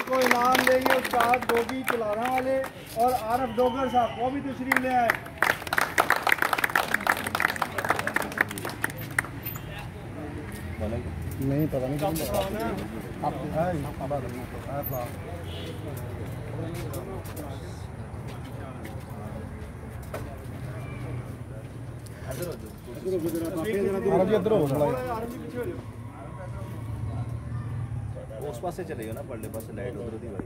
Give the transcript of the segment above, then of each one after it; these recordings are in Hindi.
को इनाम देंगे उस्ताद गोगी चलाना वाले और आरफ डोगर साहब, वो भी तशरीफ ले आए। नहीं पता नहीं उस पास से चलेगा ना, पल्ले पास से लाइट उधर थी भाई।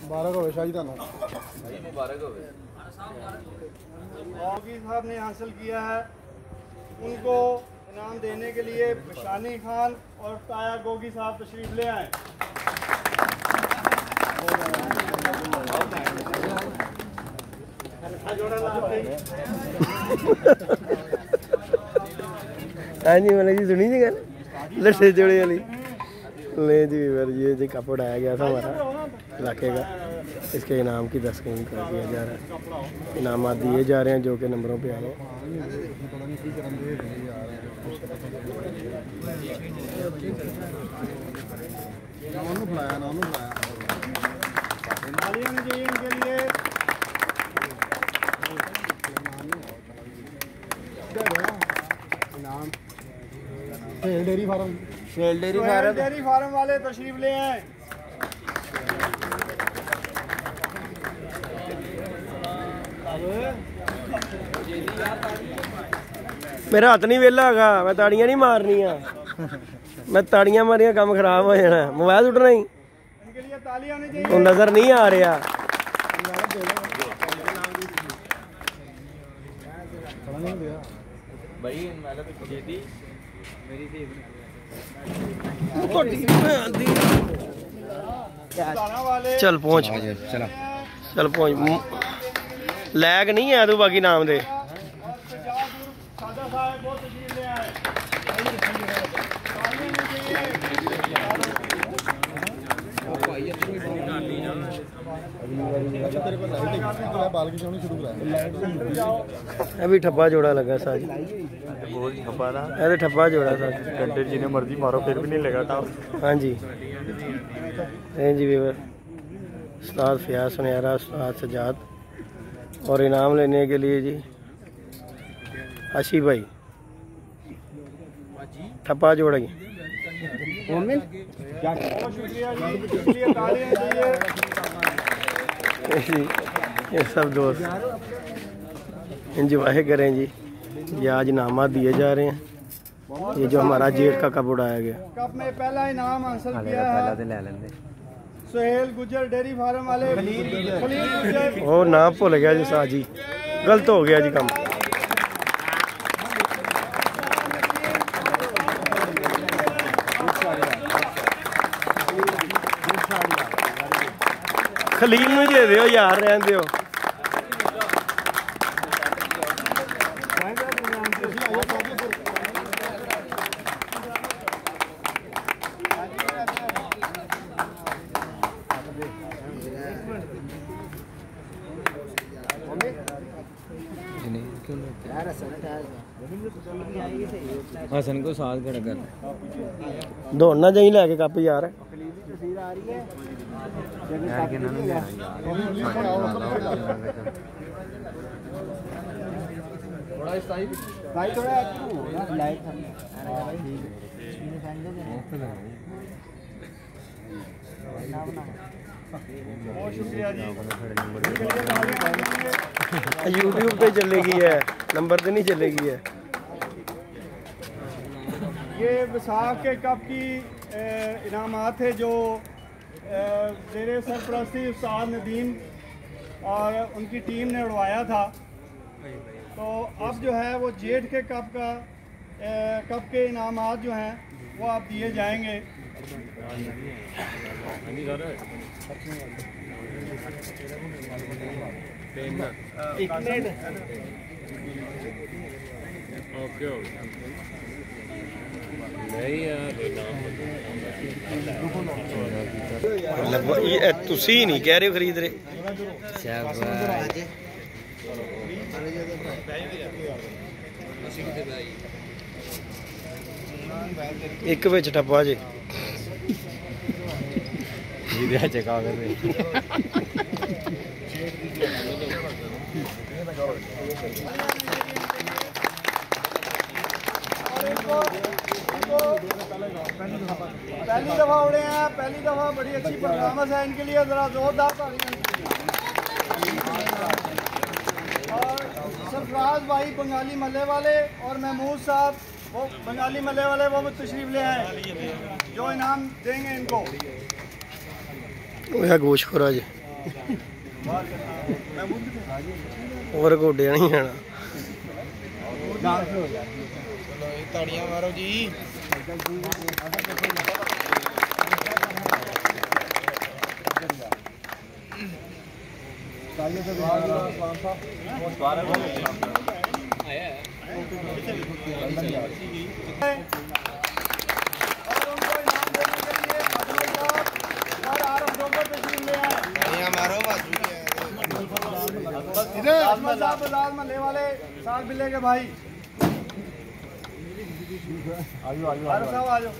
मुबारक हो शाही थानू, मुबारक हो। गोगी साहब ने हासिल किया है, उनको इनाम देने के लिए बशानी खान और ताया गोगी साहब तशरीफ ले आए। हाँ जी, मैंने जी सुनी थी गल लट्ठे जोड़े वाली। ले जी वीवर, ये जी कप उड़ाया गया था हमारा इलाके का, इसके इनाम की तस्कीन कर दिया जा रहा है। इनामात दिए जा रहे हैं जो कि नंबरों पे आ रहे हैं। इनके लिए डेयरी फार्म, डेयरी फार्म वाले तशरीफ ले आए। मेरा हाथ नहीं वेला हैगा, मैं ताड़ियां नहीं मारनियां। मैं ताड़ियां मारियां काम खराब हो जाना, मोबाइल उठना ही इनके लिए तालियां होनी चाहिए। वो नजर नहीं आ रहा। चल पहुंच, चल पहुंच, लैग नहीं है तू बाकी नाम दे। अभी ठप्पा जोड़ा लगा साज, बहुत खपा था। अरे ठप्पा जोड़ा साज, घंटे जिन्हें मर्जी मारो फिर भी नहीं लगा था। हाँ जी। जी वीवर, उस्ताद फयाज सुनहरा, उस्ताद सजाद, और इनाम लेने के लिए जी आशी भाई ठप्पा जोड़ेंगे। ये सब दोस्त इंजॉय करें जी। ये आज इनामात दिए जा रहे हैं। ये जो हमारा जेठ का कप उड़ाया गया, कप में पहला इनाम हासिल किया है सुहेल गुजर डेयरी फार्म वाले। और नाम भूल गया जी साहब जी, गलत हो गया जी काम। खलील नूं दे दिओ यार, रहन दिओ। हसन को साथ खड़ा कर, दौड़ना चाहिए लैके कप यार। यूट्यूब पे चलेगी है, नंबर पे नहीं चलेगी है। ये विसाख के कप की इनामात है जो मेरे सरपरस्ती उस्ताद नदीम और उनकी टीम ने उड़वाया था। तो अब जो है वो जेठ के कप के इनामात जो हैं वो आप दिए जाएंगे। तुसी नहीं कह रहे हो खरीद रहे एक बिच टप्पा जे पहली दफा उड़े हैं, पहली दफा बड़ी अच्छी परफॉर्मेंस है इनके लिए, जरा जोरदार तालियां। और सरफराज भाई बंगाली मल्ले वाले और महमूद साहब वो बंगाली मल्ले वाले वो भी तशरीफ ले आए, जो इनाम देंगे इनको। गोश खोरा जी और गोडे नहीं है ताड़ियां मारो जी। मल्ले वाले साथ मिले के भाई साहब आ जाओ।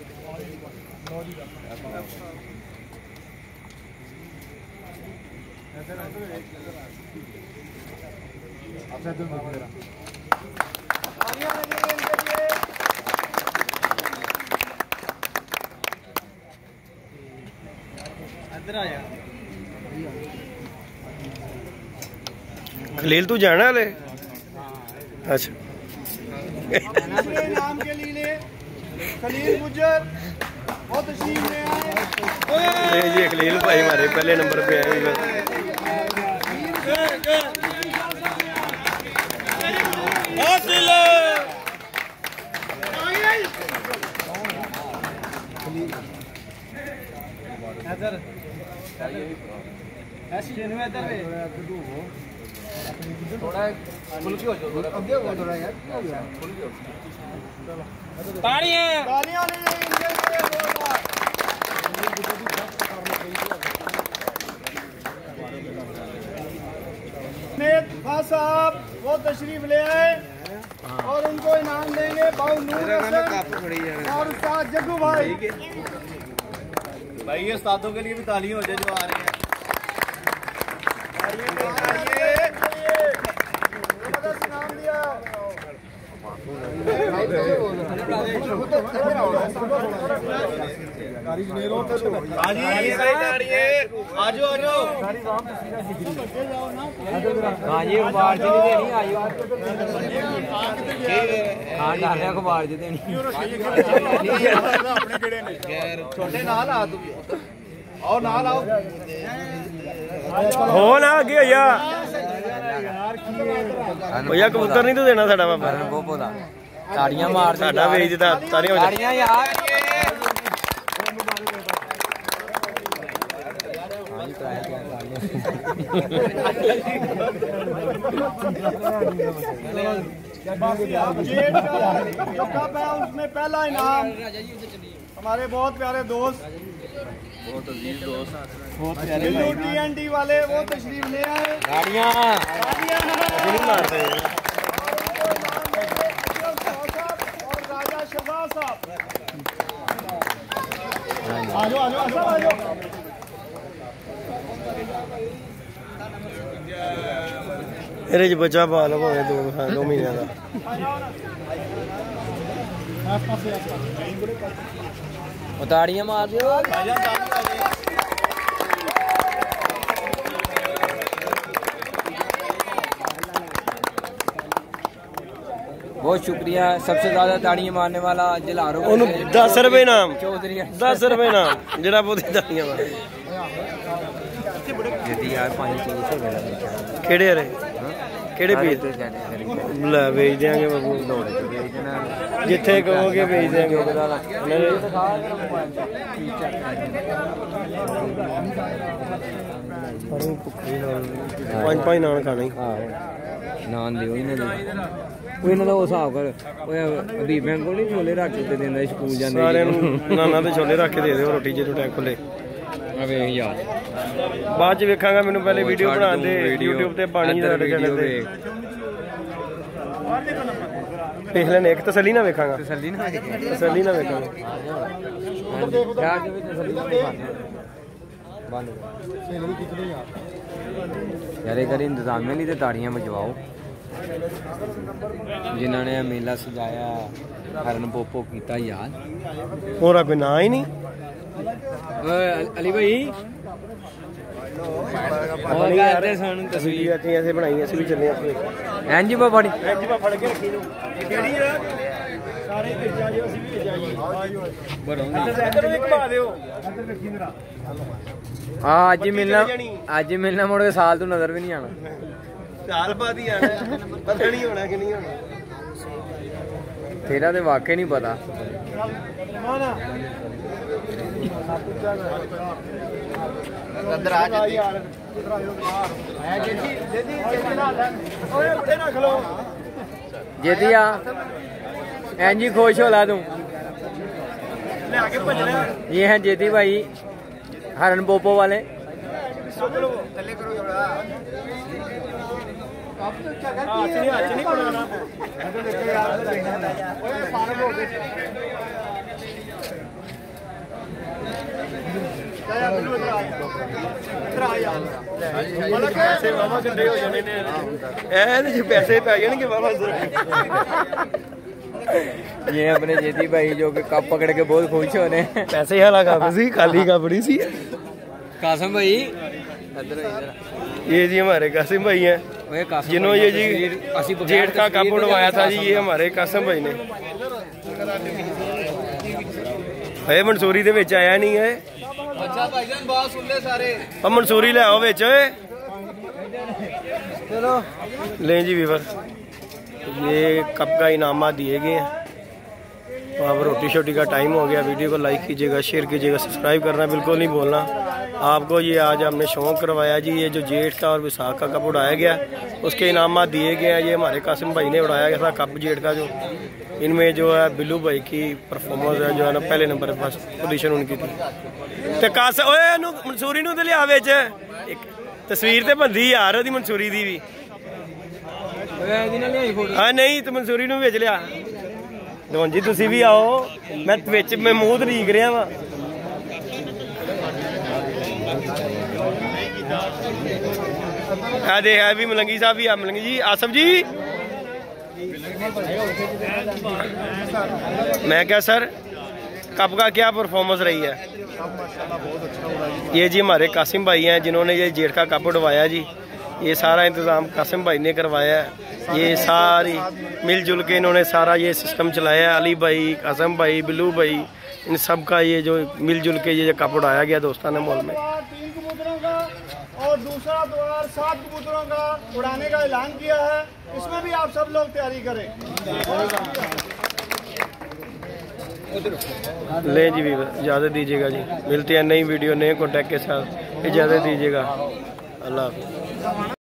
खलील तू जाना ले? अच्छा इनाम के लिए खलील गुजर बहुत तशरीफ ले आए। जी खलील भाई हमारे पहले नंबर पे आए। साहब वो तशरीफ ले आए और उनको इनाम देंगे बाबू नूर हसन और उस्ताद जग्गू भाई। भाई ये उस्तादों के लिए भी तालियां हो जाए जो आ रहे हैं। इनाम दिया आजो आजो हाँ जी अखबार च नहीं देनी आयो हाँ डालिया अखबार च देनी छोटे नाल आ तू आओ नाल आओ हो ना आगे भैया भैया कबूतर नहीं तो देना साडा बाबा ताड़ियां मार साडा बेचदा ताड़ियां यार जो कप है उसमें पहला इनाम हमारे बहुत प्यारे दोस्त TNT वाले वो तशरीफ ले आए। गाड़ियां और राजा शहबाज साहब आ जाओ ਇਹਦੇ ਚ ਬੱਚਾ ਪਾ ਲਓ ਭਾਵੇਂ 2 ਮਹੀਨਿਆਂ ਦਾ। ताड़ियां मार दियो। बहुत शुक्रिया। सबसे ज्यादा ताड़ियां मारने वाला जलारो 10 रुपए इनाम चौधरी 10 रुपए इनाम जरा बहुत ताड़ियां मार यार 5 केड़े रे ਕਿਹੜੇ ਪੀਸ ਲੈ ਵੇਚ ਦਿਆਂਗੇ ਬਾਬੂ ਜਿੱਥੇ ਕਹੋਗੇ ਵੇਚ ਦਿਆਂਗੇ ਪੰਜ ਨਾਨ ਖਾਣੇ ਨਾਨ ਦਿਓ ਇਹਨਾਂ ਦੇ ਉਹ ਇਹਨਾਂ ਦਾ ਉਹ ਹਿਸਾਬ ਕਰ ਅਭੀ ਬੈਂਕ ਕੋਲ ਨਹੀਂ ਛੋਲੇ ਰੱਖ ਕੇ ਦਿੰਦਾ ਸਕੂਲ ਜਾਂਦੇ ਸਾਰਿਆਂ ਨੂੰ ਨਾਨਾਂ ਦੇ ਛੋਲੇ ਰੱਖ ਕੇ ਦੇ ਦਿਓ ਰੋਟੀ ਜਦੋਂ ਟਾਈਮ ਖੁੱਲੇ ਵੇਖ ਯਾਰ ਬਾਅਦ ਚ ਵੇਖਾਂਗਾ ਮੈਨੂੰ ਪਹਿਲੇ ਵੀਡੀਓ ਬਣਾਉਣ ਦੇ YouTube ਤੇ ਪਾਣੀ ਸਾਡੇ ਚੈਨਲ ਤੇ ਦੇਖ ਲੈਣੇ ਇੱਕ ਤਸੱਲੀ ਨਾ ਵੇਖਾਂਗਾ ਤਸੱਲੀ ਨਾ ਵੇਖਾਂਗਾ यार एक इंतजामिया नहीं तो ताड़ियां बजवाओ जिन्होंने ने मेला सजाया हरन पोपो किया यार और कोई ना ही नहीं अली भाई ऐसे बनाई ऐसे भी चले जी बाबा हाँ अज मिलना मुड़ के साल तो नजर भी नहीं आना साल बाद ही आना पता नहीं होना कि नहीं होना तेरा तो वाकई नहीं पता जेती आ जी खुश होला तू ये हैं जेती भाई हरन पोपो वाले पैसे पै जाएंगे बाबा ये अपने जेती भाई जो कि कप पकड़ के बहुत खुश हो रहे हैं पैसे वाला कप सी खाली कप नहीं सी कासिम भाई ये जी हमारे कासिम भाई हैं जिन्होंने ये जी जेठ का कप उड़वाया था जी ये हमारे कासिम भाई ने भाई मंसूरी दे विच आया नहीं है अच्छा भाईजान बात सुन ले सारे अब मंसूरी ले आओ विच चलो ले जी वीवर ये कप का इनाम दिए गए हैं तो अब रोटी शोटी का टाइम हो गया वीडियो को लाइक कीजिएगा शेयर कीजिएगा सब्सक्राइब करना बिल्कुल नहीं भूलना आपको ये आज हमने शौक करवाया जी ये जो जेठ का और विसाख का कप उड़ाया गया उसके इनाम दिए गए हैं ये हमारे कासिम भाई ने उड़ाया गया था कप जेठ का जो इनमें जो है बिल्लू भाई की परफॉर्मेंस है जो है ना पहले नंबर पर फर्स्ट पोजीशन उनकी थी तो कासिम ओए मंसूरी नूं ते लिया विच एक तस्वीर ते बंदी यार ओदी मंसूरी दी भी हाँ नहीं तो मंसूरी नूं विच लिया दोन जी तुसी भी आओ मैं विच मैं मूंह तरीक रहा वा दे है भी मलंगी साहब भी मलंगी जी आसफ जी मैं क्या सर कप का क्या परफॉर्मेंस रही है ये जी हमारे कासिम भाई हैं जिन्होंने ये जेठ का कप उड़वाया जी ये सारा इंतज़ाम कासिम भाई ने करवाया है ये सारी मिलजुल के इन्होंने सारा ये सिस्टम चलाया है अली भाई कासिम भाई बिल्लू भाई इन सब का ये जो मिलजुल के ये कप उड़ाया गया दोस्ताना मॉल में 3 कबूतरों का और दूसरा द्वार 7 कबूतरों का उड़ाने का ऐलान किया है इसमें भी आप सब लोग तैयारी करें ले जी भी इजाज़त दीजिएगा जी मिलते हैं नई वीडियो नए कॉन्टैक्ट के साथ इजाज़त दीजिएगा अल्लाह हाफ़िज़।